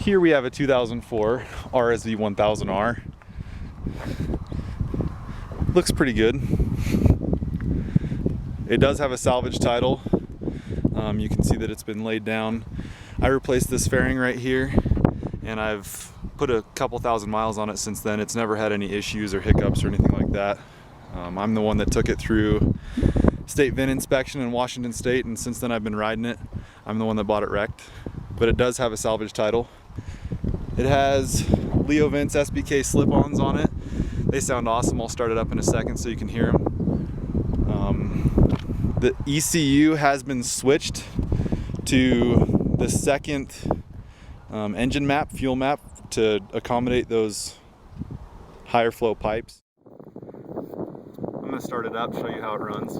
Here we have a 2004 RSV 1000R. Looks pretty good. It does have a salvage title. You can see that it's been laid down. I replaced this fairing right here, and I've put a couple thousand miles on it since then. It's never had any issues or hiccups or anything like that. I'm the one that took it through state VIN inspection in Washington State, and since then I've been riding it. I'm the one that bought it wrecked, but it does have a salvage title. It has Leo Vince SBK slip-ons on it. They sound awesome. I'll start it up in a second so you can hear them. The ECU has been switched to the second engine map, fuel map, to accommodate those higher flow pipes. I'm going to start it up, show you how it runs.